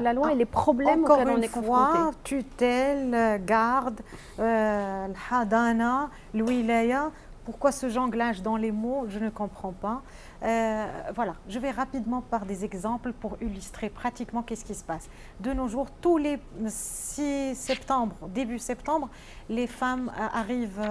la loi et les problèmes Encore auxquels on une est fois, confronté. tutelle, garde, le hadana, le wilaya. Pourquoi ce jonglage dans les mots? Je ne comprends pas. Voilà, je vais rapidement par des exemples pour illustrer pratiquement qu'est-ce qui se passe. De nos jours, tous les 6 septembre, début septembre, les femmes arrivent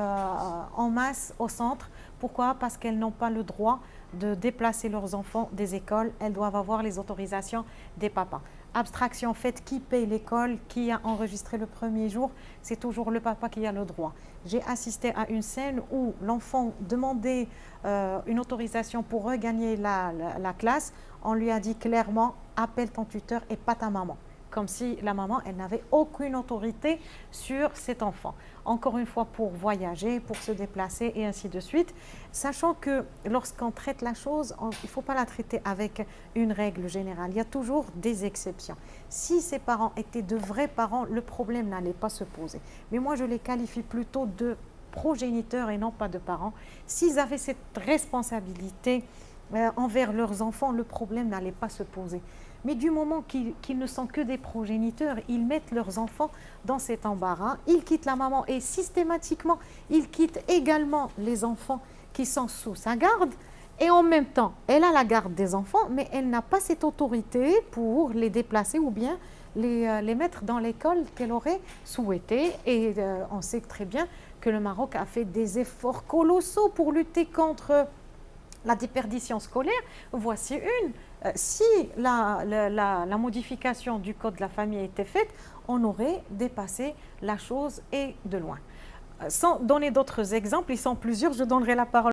en masse au centre. Pourquoi? Parce qu'elles n'ont pas le droit de déplacer leurs enfants des écoles. Elles doivent avoir les autorisations des papas. Abstraction faite, qui paye l'école, qui a enregistré le premier jour, c'est toujours le papa qui a le droit. J'ai assisté à une scène où l'enfant demandait une autorisation pour regagner la classe. On lui a dit clairement, appelle ton tuteur et pas ta maman. Comme si la maman, elle n'avait aucune autorité sur cet enfant. Encore une fois, pour voyager, pour se déplacer et ainsi de suite. Sachant que lorsqu'on traite la chose, il ne faut pas la traiter avec une règle générale. Il y a toujours des exceptions. Si ces parents étaient de vrais parents, le problème n'allait pas se poser. Mais moi, je les qualifie plutôt de progéniteurs et non pas de parents. S'ils avaient cette responsabilité envers leurs enfants, le problème n'allait pas se poser. Mais du moment qu'ils ne sont que des progéniteurs, ils mettent leurs enfants dans cet embarras, ils quittent la maman et systématiquement, ils quittent également les enfants qui sont sous sa garde. Et en même temps, elle a la garde des enfants, mais elle n'a pas cette autorité pour les déplacer ou bien les mettre dans l'école qu'elle aurait souhaité. Et on sait très bien que le Maroc a fait des efforts colossaux pour lutter contre la déperdition scolaire. Voici une. Si la modification du code de la famille était faite, on aurait dépassé la chose et de loin. Sans donner d'autres exemples, ils sont plusieurs, je donnerai la parole.